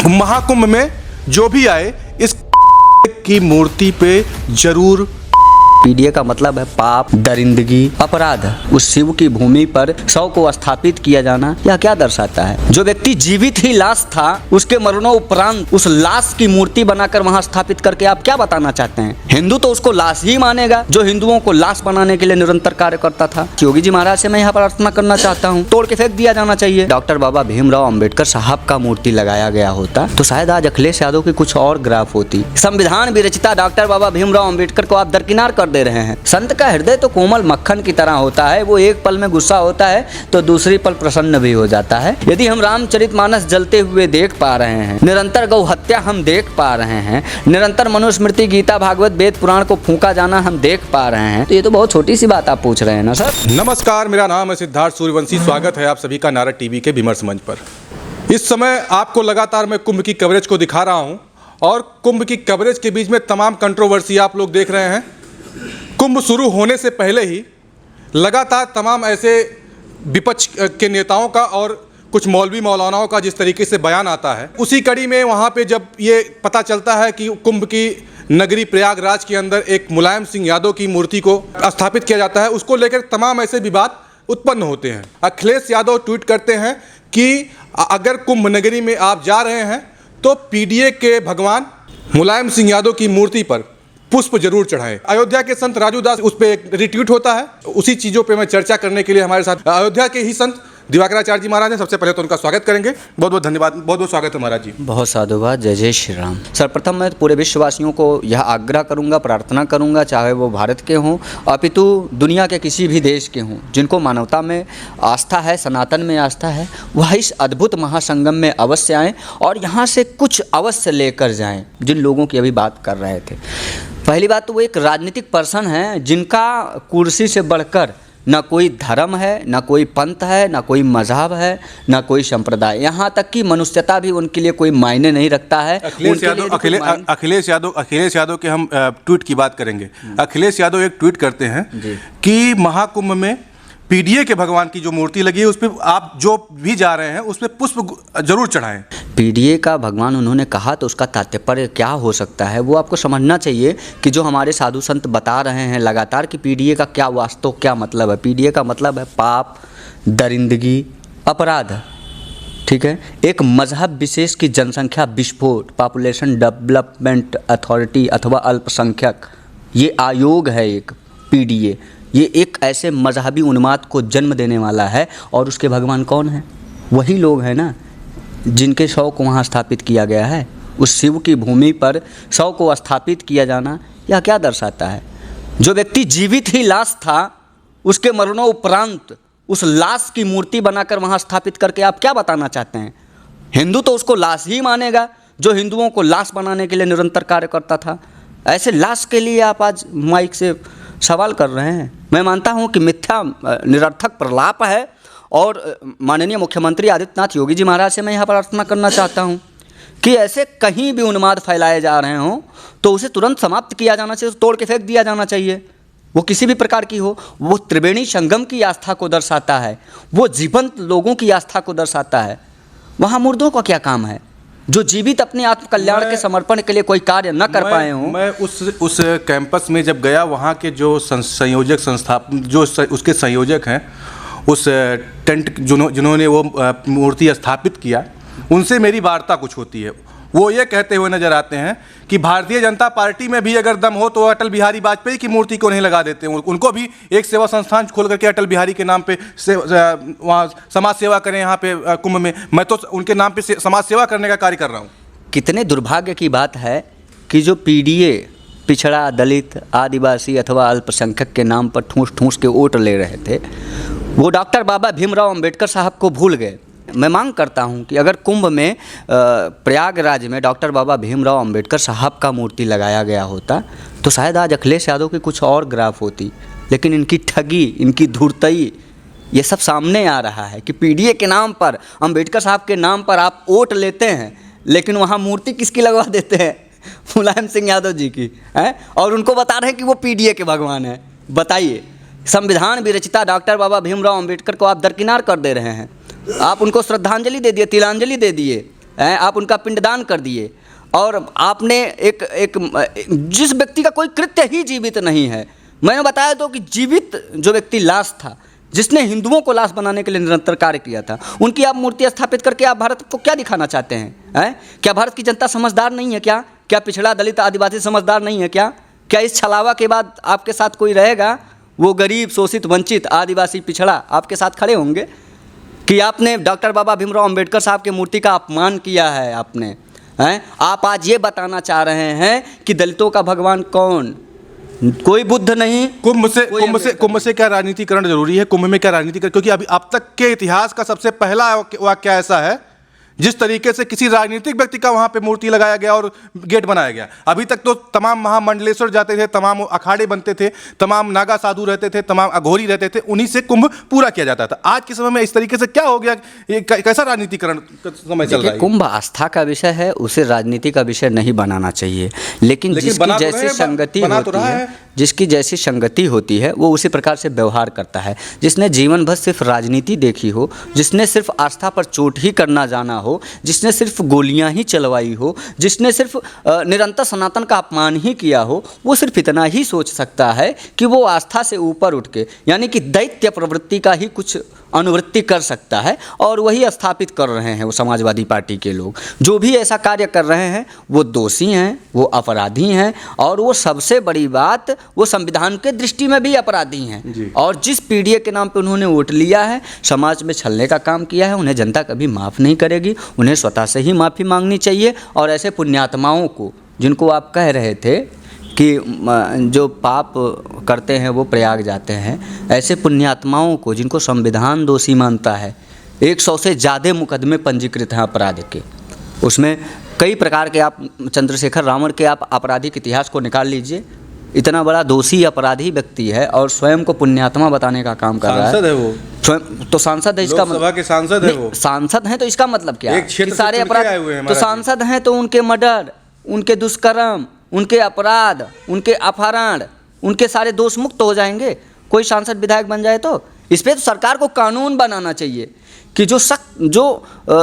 महाकुंभ में जो भी आए इस की मूर्ति पे जरूर। पीडीए का मतलब है पाप, दरिंदगी, अपराध। उस शिव की भूमि पर शव को स्थापित किया जाना यह क्या दर्शाता है? जो व्यक्ति जीवित ही लाश था, उसके मरणोपरांत उस लाश की मूर्ति बनाकर वहां स्थापित करके आप क्या बताना चाहते हैं? हिंदू तो उसको लाश ही मानेगा जो हिंदुओं को लाश बनाने के लिए निरंतर कार्य करता था। योगी जी महाराज से मैं यहाँ प्रार्थना करना चाहता हूँ, तोड़ के फेंक दिया जाना चाहिए। डॉक्टर बाबा भीमराव अंबेडकर साहब का मूर्ति लगाया गया होता तो शायद आज अखिलेश यादव की कुछ और ग्राफ होती। संविधान विरचिता डॉक्टर बाबा भीमराव अंबेडकर को आप दरकिनार कर दे रहे हैं। संत का हृदय तो कोमल मक्खन की तरह होता है, वो एक पल में गुस्सा होता है तो दूसरी पल प्रसन्न भी हो जाता है। यदि हम रामचरितमानस जलते हुए देख पा रहे हैं, निरंतर गौ हत्या हम देख पा रहे हैं, निरंतर मनुस्मृति, गीता, भागवत, वेद पुराण को फूंका जाना हम देख पा रहे हैं, तो ये तो बहुत छोटी सी बात आप पूछ रहे हैं ना सर। नमस्कार, मेरा नाम है सिद्धार्थ सूर्यवंशी। स्वागत है आप सभी का नारद टीवी के विमर्श मंच पर। इस समय आपको लगातार मैं कुंभ की कवरेज को दिखा रहा हूं और कुंभ की कवरेज के बीच में तमाम कंट्रोवर्सी आप लोग देख रहे हैं। कुंभ शुरू होने से पहले ही लगातार तमाम ऐसे विपक्ष के नेताओं का और कुछ मौलवी मौलानाओं का जिस तरीके से बयान आता है, उसी कड़ी में वहाँ पे जब ये पता चलता है कि कुंभ की नगरी प्रयागराज के अंदर एक मुलायम सिंह यादव की मूर्ति को स्थापित किया जाता है, उसको लेकर तमाम ऐसे विवाद उत्पन्न होते हैं। अखिलेश यादव ट्वीट करते हैं कि अगर कुंभ नगरी में आप जा रहे हैं तो पीडीए के भगवान मुलायम सिंह यादव की मूर्ति पर पुष्प जरूर चढ़ाएं। अयोध्या के संत राजू दास, उस पर एक रिट्वीट होता है। उसी चीज़ों पे मैं चर्चा करने के लिए हमारे साथ अयोध्या के ही संत दिवाकराचार्य जी महाराज हैं। सबसे पहले तो उनका स्वागत करेंगे। बहुत बहुत धन्यवाद, बहुत बहुत स्वागत है महाराज जी। बहुत साधुवाद, जय जय श्री राम। सर्वप्रथम मैं पूरे विश्ववासियों को यह आग्रह करूंगा, प्रार्थना करूंगा, चाहे वो भारत के हों अपितु दुनिया के किसी भी देश के हों, जिनको मानवता में आस्था है, सनातन में आस्था है, वह इस अद्भुत महासंगम में अवश्य आएँ और यहाँ से कुछ अवश्य लेकर जाएँ। जिन लोगों की अभी बात कर रहे थे, पहली बात तो वो एक राजनीतिक पर्सन है जिनका कुर्सी से बढ़कर ना कोई धर्म है, ना कोई पंथ है, ना कोई मजहब है, ना कोई संप्रदाय, यहाँ तक कि मनुष्यता भी उनके लिए कोई मायने नहीं रखता है। अखिलेश यादव के हम ट्वीट की बात करेंगे। अखिलेश यादव एक ट्वीट करते हैं कि महाकुंभ में पीडीए के भगवान की जो मूर्ति लगी है उस पर आप जो भी जा रहे हैं उस पर पुष्प जरूर चढ़ाएं। पीडीए का भगवान उन्होंने कहा तो उसका तात्पर्य क्या हो सकता है वो आपको समझना चाहिए कि जो हमारे साधु संत बता रहे हैं लगातार कि पीडीए का क्या वास्तव क्या मतलब है। पीडीए का मतलब है पाप, दरिंदगी, अपराध। ठीक है, एक मजहब विशेष की जनसंख्या विस्फोट, पॉपुलेशन डेवलपमेंट अथॉरिटी अथवा अल्पसंख्यक, ये आयोग है एक पीडीए। ये एक ऐसे मजहबी उन्माद को जन्म देने वाला है और उसके भगवान कौन है? वही लोग हैं ना जिनके शव को वहाँ स्थापित किया गया है। उस शिव की भूमि पर शव को स्थापित किया जाना यह क्या दर्शाता है? जो व्यक्ति जीवित ही लाश था, उसके मरणोपरांत उस लाश की मूर्ति बनाकर वहाँ स्थापित करके आप क्या बताना चाहते हैं? हिंदू तो उसको लाश ही मानेगा जो हिंदुओं को लाश बनाने के लिए निरंतर कार्य करता था। ऐसे लाश के लिए आप आज माइक से सवाल कर रहे हैं। मैं मानता हूं कि मिथ्या निरर्थक प्रलाप है और माननीय मुख्यमंत्री आदित्यनाथ योगी जी महाराज से मैं यहाँ प्रार्थना करना चाहता हूं कि ऐसे कहीं भी उन्माद फैलाए जा रहे हों तो उसे तुरंत समाप्त किया जाना चाहिए, तोड़ के फेंक दिया जाना चाहिए। वो किसी भी प्रकार की हो, वो त्रिवेणी संगम की आस्था को दर्शाता है, वो जीवंत लोगों की आस्था को दर्शाता है। वहाँ मुर्दों का क्या काम है जो जीवित अपने आत्म कल्याण के समर्पण के लिए कोई कार्य न कर पाए हों? मैं उस कैंपस में जब गया, वहाँ के जो संयोजक जो उसके संयोजक हैं, उस टेंट जिन्होंने वो मूर्ति स्थापित किया, उनसे मेरी वार्ता कुछ होती है। वो ये कहते हुए नजर आते हैं कि भारतीय जनता पार्टी में भी अगर दम हो तो अटल बिहारी वाजपेयी की मूर्ति को नहीं लगा देते। उनको भी एक सेवा संस्थान खोल करके अटल बिहारी के नाम पे वहाँ समाज सेवा करें। यहाँ पे कुंभ में मैं तो उनके नाम पे समाज सेवा करने का कार्य कर रहा हूँ। कितने दुर्भाग्य की बात है कि जो पीडीए पिछड़ा, दलित, आदिवासी अथवा अल्पसंख्यक के नाम पर ठूस ठूस के वोट ले रहे थे, वो डॉक्टर बाबा भीमराव अंबेडकर साहब को भूल गए। मैं मांग करता हूं कि अगर कुंभ में प्रयागराज में डॉक्टर बाबा भीमराव अंबेडकर साहब का मूर्ति लगाया गया होता तो शायद आज अखिलेश यादव की कुछ और ग्राफ होती। लेकिन इनकी ठगी, इनकी धूर्तई, ये सब सामने आ रहा है कि पीडीए के नाम पर, अंबेडकर साहब के नाम पर आप वोट लेते हैं, लेकिन वहाँ मूर्ति किसकी लगवा देते हैं? मुलायम सिंह यादव जी की है, और उनको बता रहे हैं कि वो पीडीए के भगवान हैं। बताइए, संविधान विरचिता डॉक्टर बाबा भीमराव अंबेडकर को आप दरकिनार कर दे रहे हैं। आप उनको श्रद्धांजलि दे दिए, तिलांजलि दे दिए आप उनका पिंडदान कर दिए, और आपने एक जिस व्यक्ति का कोई कृत्य ही जीवित नहीं है, मैंने बताया तो कि जीवित जो व्यक्ति लाश था, जिसने हिंदुओं को लाश बनाने के लिए निरंतर कार्य किया था, उनकी आप मूर्ति स्थापित करके आप भारत को क्या दिखाना चाहते हैं? क्या भारत की जनता समझदार नहीं है क्या? क्या पिछड़ा दलित आदिवासी समझदार नहीं है क्या? क्या इस छलावा के बाद आपके साथ कोई रहेगा? वो गरीब, शोषित, वंचित, आदिवासी, पिछड़ा आपके साथ खड़े होंगे? कि आपने डॉक्टर बाबा भीमराव अंबेडकर साहब की मूर्ति का अपमान किया है आपने, हैं? आप आज ये बताना चाह रहे हैं कि दलितों का भगवान कौन? कोई बुद्ध नहीं। कुंभ से क्या राजनीतिकरण जरूरी है? कुंभ में क्या राजनीतिकरण? क्योंकि अभी अब तक के इतिहास का सबसे पहला वाक्य ऐसा है जिस तरीके से किसी राजनीतिक व्यक्ति का वहां पे मूर्ति लगाया गया और गेट बनाया गया। अभी तक तो तमाम महामंडलेश्वर जाते थे, तमाम अखाड़े बनते थे, तमाम नागा साधु रहते थे, तमाम अघोरी रहते थे, उन्हीं से कुंभ पूरा किया जाता था। आज के समय में इस तरीके से क्या हो गया? ये कैसा राजनीतिकरण समय चल रहा है? कुंभ आस्था का विषय है, उसे राजनीति का विषय नहीं बनाना चाहिए, लेकिन जिसकी जैसी संगति होती है, जिसकी जैसी संगति होती है वो उसी प्रकार से व्यवहार करता है। जिसने जीवन भर सिर्फ राजनीति देखी हो, जिसने सिर्फ आस्था पर चोट ही करना जाना हो, जिसने सिर्फ गोलियां ही चलवाई हो, जिसने सिर्फ निरंतर सनातन का अपमान ही किया हो, वो सिर्फ इतना ही सोच सकता है कि वो आस्था से ऊपर उठ के, यानी कि दैत्य प्रवृत्ति का ही कुछ अनुवृत्ति कर सकता है, और वही स्थापित कर रहे हैं वो समाजवादी पार्टी के लोग। जो भी ऐसा कार्य कर रहे हैं वो दोषी हैं, वो अपराधी हैं, और वो सबसे बड़ी बात, वो संविधान के दृष्टि में भी अपराधी हैं। और जिस पीडीए के नाम पे उन्होंने वोट लिया है, समाज में छलने का काम किया है, उन्हें जनता कभी माफ़ नहीं करेगी। उन्हें स्वतः से ही माफ़ी मांगनी चाहिए, और ऐसे पुण्यात्माओं को, जिनको आप कह रहे थे कि जो पाप करते हैं वो प्रयाग जाते हैं, ऐसे पुण्यात्माओं को, जिनको संविधान दोषी मानता है, 100 से ज़्यादा मुकदमे पंजीकृत हैं अपराध के, उसमें कई प्रकार के, आप चंद्रशेखर रावण के आप आपराधिक इतिहास को निकाल लीजिए, इतना बड़ा दोषी अपराधी व्यक्ति है और स्वयं को पुण्यात्मा बताने का काम कर रहा है। सांसद है वो, स्वयं तो सांसद है, इसका लोकसभा के सांसद है वो। सांसद हैं तो इसका मतलब क्या है? कि सारे अपराध तो सांसद हैं तो उनके मर्डर, उनके दुष्कर्म, उनके अपराध, उनके अपहरण, उनके सारे दोष मुक्त हो जाएंगे। कोई सांसद विधायक बन जाए तो इस पर तो सरकार को कानून बनाना चाहिए कि जो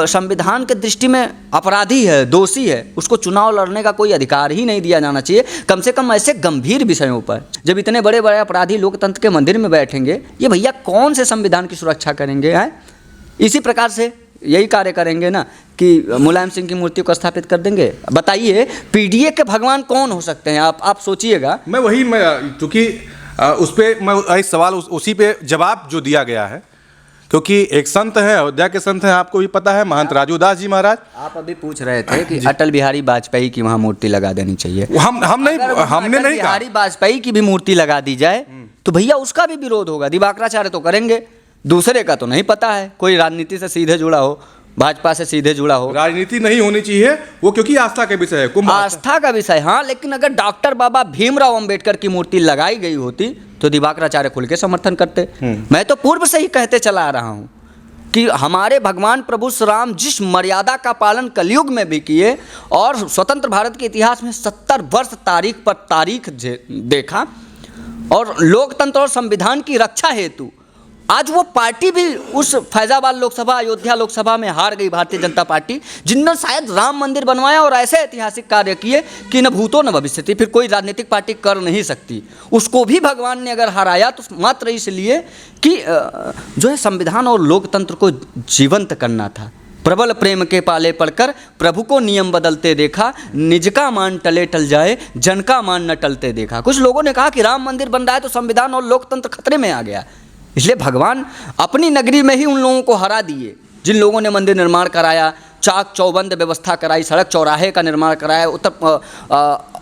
संविधान के दृष्टि में अपराधी है, दोषी है, उसको चुनाव लड़ने का कोई अधिकार ही नहीं दिया जाना चाहिए। कम से कम ऐसे गंभीर विषयों पर, जब इतने बड़े बड़े अपराधी लोकतंत्र के मंदिर में बैठेंगे, ये भैया कौन से संविधान की सुरक्षा करेंगे? हैं इसी प्रकार से यही कार्य करेंगे ना कि मुलायम सिंह की मूर्ति को स्थापित कर देंगे। बताइए पीडीए के भगवान कौन हो सकते हैं? आप सोचिएगा। चूँकि उस पर मैं इस सवाल उसी पे जवाब जो दिया गया है, क्योंकि एक संत हैं, अयोध्या के संत हैं, आपको भी पता है, महंत राजूदास जी महाराज। आप अभी पूछ रहे थे कि अटल बिहारी वाजपेयी की वहाँ मूर्ति लगा देनी चाहिए। हमने नहीं कहा बिहारी वाजपेयी की भी मूर्ति लगा दी जाए तो भैया उसका भी विरोध होगा। दिवाकराचार्य तो करेंगे, दूसरे का तो नहीं पता है। कोई राजनीति से सीधे जुड़ा हो, भाजपा से सीधे जुड़ा हो। राजनीति नहीं होनी चाहिए वो, क्योंकि आस्था का विषय है, कुंभ आस्था का विषय। हाँ, लेकिन अगर डॉक्टर बाबा भीमराव अंबेडकर की मूर्ति लगाई गई होती तो दिवाकराचार्य खुल के समर्थन करते। मैं तो पूर्व से ही कहते चला आ रहा हूँ कि हमारे भगवान प्रभु श्री राम जिस मर्यादा का पालन कलयुग में भी किए, और स्वतंत्र भारत के इतिहास में 70 वर्ष तारीख पर तारीख देखा, और लोकतंत्र और संविधान की रक्षा हेतु आज वो पार्टी भी उस फैजाबाद लोकसभा, अयोध्या लोकसभा में हार गई, भारतीय जनता पार्टी, जिनने शायद राम मंदिर बनवाया और ऐसे ऐतिहासिक कार्य किए कि न भूतो न भविष्यति, फिर कोई राजनीतिक पार्टी कर नहीं सकती। उसको भी भगवान ने अगर हराया तो मात्र इसलिए कि जो है संविधान और लोकतंत्र को जीवंत करना था। प्रबल प्रेम के पाले पड़कर प्रभु को नियम बदलते देखा, निज का मान टले टल जाए, जन का मान न टलते देखा। कुछ लोगों ने कहा कि राम मंदिर बन रहा है तो संविधान और लोकतंत्र खतरे में आ गया, इसलिए भगवान अपनी नगरी में ही उन लोगों को हरा दिए जिन लोगों ने मंदिर निर्माण कराया, चाक चौबंद व्यवस्था कराई, सड़क चौराहे का निर्माण कराया,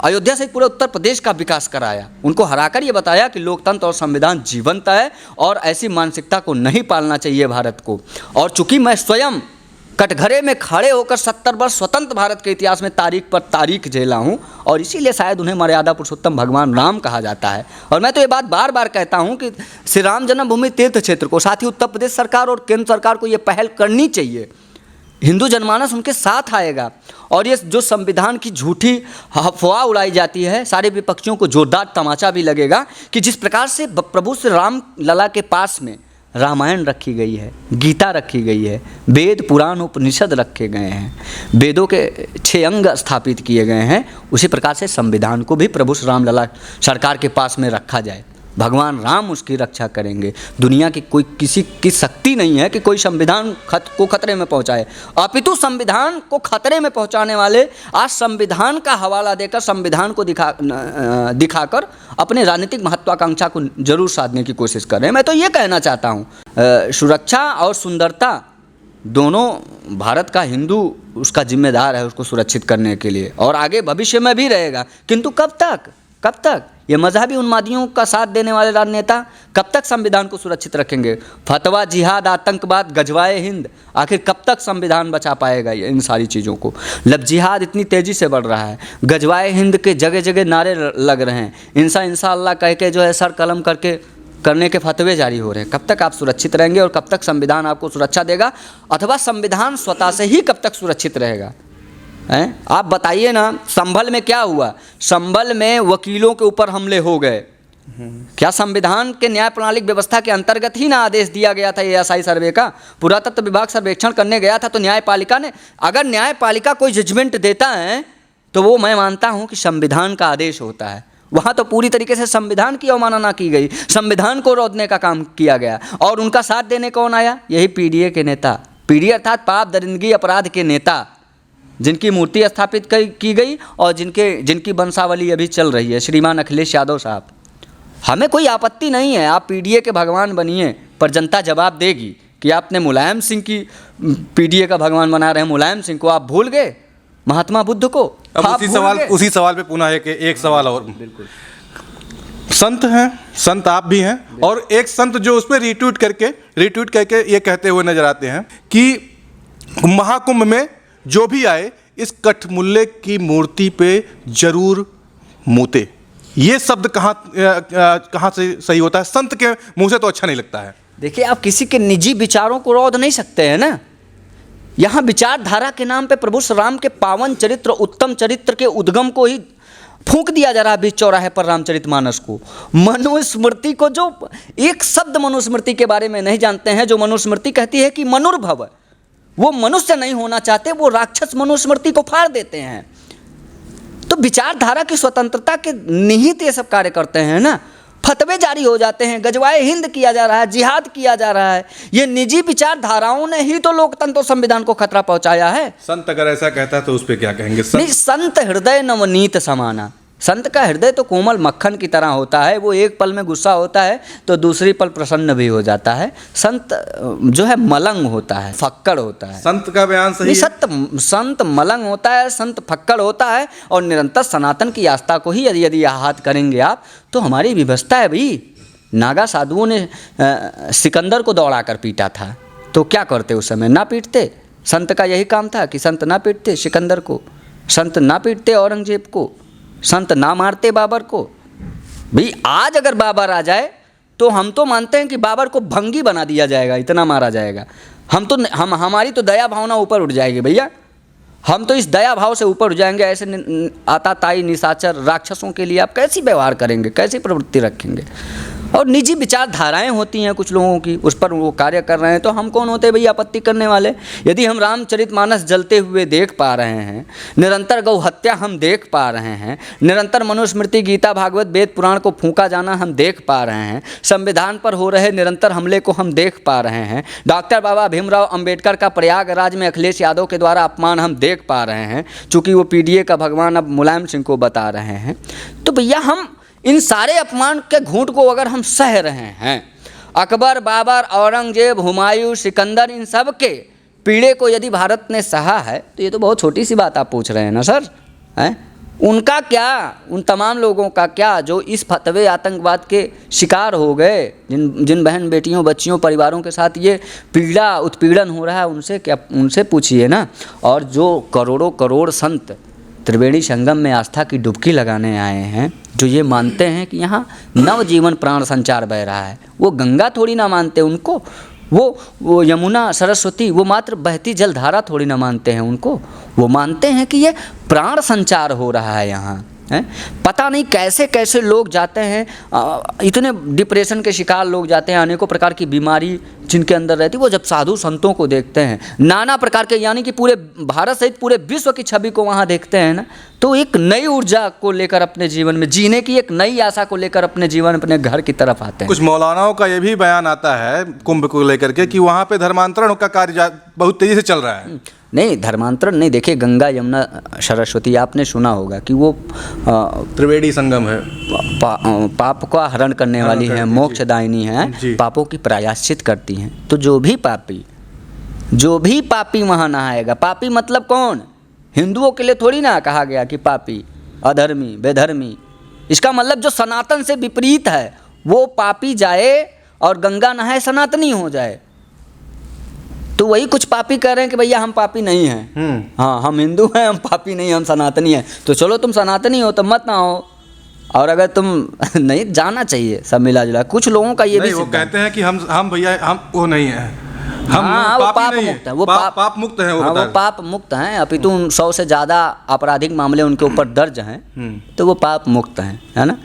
अयोध्या से पूरे उत्तर प्रदेश का विकास कराया। उनको हराकर ये बताया कि लोकतंत्र और संविधान जीवंत है और ऐसी मानसिकता को नहीं पालना चाहिए भारत को। और चूंकि मैं स्वयं कटघरे में खड़े होकर 70 वर्ष स्वतंत्र भारत के इतिहास में तारीख पर तारीख झेला हूँ, और इसीलिए शायद उन्हें मर्यादा पुरुषोत्तम भगवान राम कहा जाता है। और मैं तो ये बात बार बार कहता हूँ कि श्री राम जन्मभूमि तीर्थ क्षेत्र को, साथ ही उत्तर प्रदेश सरकार और केंद्र सरकार को ये पहल करनी चाहिए। हिंदू जनमानस उनके साथ आएगा, और ये जो संविधान की झूठी अफवाह उड़ाई जाती है, सारे विपक्षियों को जोरदार तमाचा भी लगेगा कि जिस प्रकार से प्रभु श्री राम लला के पास में रामायण रखी गई है, गीता रखी गई है, वेद पुराण उपनिषद रखे गए हैं, वेदों के 6 अंग स्थापित किए गए हैं। उसी प्रकार से संविधान को भी प्रभु श्री राम लला सरकार के पास में रखा जाए। भगवान राम उसकी रक्षा करेंगे। दुनिया की कोई किसी की शक्ति नहीं है कि कोई संविधान को खतरे में पहुंचाए, अपितु संविधान को खतरे में पहुंचाने वाले आज संविधान का हवाला देकर संविधान को दिखाकर अपने राजनीतिक महत्वाकांक्षा को जरूर साधने की कोशिश कर रहे हैं। मैं तो ये कहना चाहता हूँ, सुरक्षा और सुंदरता दोनों भारत का हिंदू उसका जिम्मेदार है उसको सुरक्षित करने के लिए, और आगे भविष्य में भी रहेगा। किंतु कब तक ये मजहबी उन्मादियों का साथ देने वाले राजनेता कब तक संविधान को सुरक्षित रखेंगे? फतवा, जिहाद, आतंकवाद, गजवाए हिंद, आखिर कब तक संविधान बचा पाएगा इन सारी चीज़ों को? लब जिहाद इतनी तेज़ी से बढ़ रहा है, गजवाए हिंद के जगह जगह नारे लग रहे हैं, इंसा अल्लाह कह के जो है सर कलम करने के फतवे जारी हो रहे हैं। कब तक आप सुरक्षित रहेंगे और कब तक संविधान आपको सुरक्षा देगा? अथवा संविधान स्वतः से ही कब तक सुरक्षित रहेगा? आप बताइए ना, संभल में क्या हुआ? संभल में वकीलों के ऊपर हमले हो गए। क्या संविधान के न्याय प्रणालिक व्यवस्था के अंतर्गत ही ना आदेश दिया गया था एएसआई सर्वे का? पुरातत्व विभाग सर्वेक्षण करने गया था तो न्यायपालिका ने, अगर न्यायपालिका कोई जजमेंट देता है तो वो मैं मानता हूँ कि संविधान का आदेश होता है। वहाँ तो पूरी तरीके से संविधान की अवमानना की गई, संविधान को रौंदने का काम किया गया। और उनका साथ देने कौन आया? यही पीडीए के नेता, पीडीए अर्थात पाप दरिंदगी अपराध के नेता, जिनकी मूर्ति स्थापित की गई और जिनकी वंशावली अभी चल रही है, श्रीमान अखिलेश यादव साहब। हमें कोई आपत्ति नहीं है, आप पीडीए के भगवान बनिए, पर जनता जवाब देगी कि आपने मुलायम सिंह की पीडीए का भगवान बना रहे हैं। मुलायम सिंह को आप भूल गए, महात्मा बुद्ध को। अब उसी सवाल पे पुनः एक सवाल और। बिल्कुल, संत हैं, संत आप भी हैं, और एक संत जो उस पर रिट्वीट करके ये कहते हुए नजर आते हैं कि महाकुंभ में जो भी आए इस कठमुल्ले की मूर्ति पे जरूर मूते। ये शब्द कहाँ से सही होता है? संत के मुंह से तो अच्छा नहीं लगता है। देखिए, आप किसी के निजी विचारों को रौंद नहीं सकते हैं ना। यहाँ विचारधारा के नाम पे प्रभु श्री राम के पावन चरित्र, उत्तम चरित्र के उद्गम को ही फूंक दिया जा रहा है बीच चौराहे पर रामचरितमानस को। मनुस्मृति को, जो एक शब्द मनुस्मृति के बारे में नहीं जानते हैं, जो मनुस्मृति कहती है कि मनुर्भव, वो मनुष्य नहीं होना चाहते, वो राक्षस मनुस्मृति को फाड़ देते हैं। तो विचारधारा की स्वतंत्रता के निहित ये सब कार्य करते हैं ना। फतवे जारी हो जाते हैं, गजवाए हिंद किया जा रहा है, जिहाद किया जा रहा है। ये निजी विचारधाराओं ने ही तो लोकतंत्र और संविधान को खतरा पहुंचाया है। संत अगर ऐसा कहता है तो उस पर क्या कहेंगे? नहीं, संत हृदय नवनीत समाना। संत का हृदय तो कोमल मक्खन की तरह होता है। वो एक पल में गुस्सा होता है तो दूसरी पल प्रसन्न भी हो जाता है। संत जो है मलंग होता है, फक्कड़ होता है। संत का बयान सही है। संत मलंग होता है, संत फक्कड़ होता है, और निरंतर सनातन की आस्था को ही यदि आहत करेंगे आप, तो हमारी विवशता है भाई। नागा साधुओं ने सिकंदर को दौड़ा कर पीटा था, तो क्या करते उस समय? ना पीटते। संत का यही काम था कि संत ना पीटते सिकंदर को, संत ना पीटते औरंगजेब को, संत ना मारते बाबर को। भाई आज अगर बाबर आ जाए तो हम तो मानते हैं कि बाबर को भंगी बना दिया जाएगा, इतना मारा जाएगा। हमारी तो दया भावना ऊपर उठ जाएगी भैया। हम तो इस दया भाव से ऊपर उठ जाएंगे। ऐसे आताताई निशाचर राक्षसों के लिए आप कैसी व्यवहार करेंगे, कैसी प्रवृत्ति रखेंगे? और निजी विचारधाराएं होती हैं कुछ लोगों की, उस पर वो कार्य कर रहे हैं, तो हम कौन होते भैया आपत्ति करने वाले? यदि हम रामचरितमानस जलते हुए देख पा रहे हैं, निरंतर गौ हत्या हम देख पा रहे हैं, निरंतर मनुस्मृति, गीता, भागवत, वेद पुराण को फूंका जाना हम देख पा रहे हैं, संविधान पर हो रहे निरंतर हमले को हम देख पा रहे हैं, डॉक्टर बाबा भीमराव अंबेडकर का प्रयागराज में अखिलेश यादव के द्वारा अपमान हम देख पा रहे हैं, चूँकि वो पीडीए का भगवान अब मुलायम सिंह को बता रहे हैं, तो भैया हम इन सारे अपमान के घूंट को अगर हम सह रहे हैं, अकबर, बाबर, औरंगजेब, हुमायूं, सिकंदर, इन सब के पीड़े को यदि भारत ने सहा है, तो ये तो बहुत छोटी सी बात आप पूछ रहे हैं ना सर, हैं? उनका क्या, उन तमाम लोगों का क्या जो इस फतवे आतंकवाद के शिकार हो गए, जिन बहन बेटियों, बच्चियों, परिवारों के साथ ये पीड़ा उत्पीड़न हो रहा है, उनसे क्या, उनसे पूछिए ना। और जो करोड़ों करोड़ संत त्रिवेणी संगम में आस्था की डुबकी लगाने आए हैं, जो ये मानते हैं कि यहाँ नवजीवन प्राण संचार बह रहा है, वो गंगा थोड़ी ना मानते उनको, वो यमुना, सरस्वती, वो मात्र बहती जलधारा थोड़ी ना मानते हैं उनको, वो मानते हैं कि ये प्राण संचार हो रहा है यहाँ। हैं। पता नहीं कैसे कैसे लोग जाते हैं, इतने डिप्रेशन के शिकार लोग जाते हैं, अनेकों प्रकार की बीमारी जिनके अंदर रहती है, वो जब साधु संतों को देखते हैं, नाना प्रकार के, यानी कि पूरे भारत सहित पूरे विश्व की छवि को वहाँ देखते हैं ना, तो एक नई ऊर्जा को लेकर अपने जीवन में जीने की एक नई आशा को लेकर अपने जीवन अपने घर की तरफ आते हैं। कुछ मौलानाओं का ये भी बयान आता है कुंभ को लेकर के कि वहाँ पे धर्मांतरण का कार्य बहुत तेजी से चल रहा है। नहीं, धर्मांतरण नहीं, देखिए गंगा यमुना सरस्वती आपने सुना होगा कि वो त्रिवेणी संगम है, पाप का हरण करने वाली है, मोक्षदायिनी है, पापों की प्रायश्चित करती हैं। तो जो भी पापी वहाँ नहाएगा, पापी मतलब कौन? हिंदुओं के लिए थोड़ी ना कहा गया कि पापी, अधर्मी, बेधर्मी, इसका मतलब जो सनातन से विपरीत है वो पापी जाए और गंगा नहाए, सनातनी हो जाए। तो वही कुछ पापी कह रहे हैं कि भैया हम पापी नहीं हैं, हाँ हम हिंदू हैं, हम पापी नहीं, हम सनातनी हैं। तो चलो तुम सनातनी हो तो मत ना हो, और अगर तुम नहीं, जाना चाहिए सब मिला जुला। कुछ लोगों का ये भी वो कहते हैं कि हम भैया हम वो नहीं हैं, हम वो पापी पाप नहीं मुक्त है, हैं, वो पाप मुक्त हैं, वो पाप मुक्त हैं। अपितु 100 से ज़्यादा आपराधिक मामले उनके ऊपर दर्ज हैं, तो वो पाप मुक्त हैं, है ना।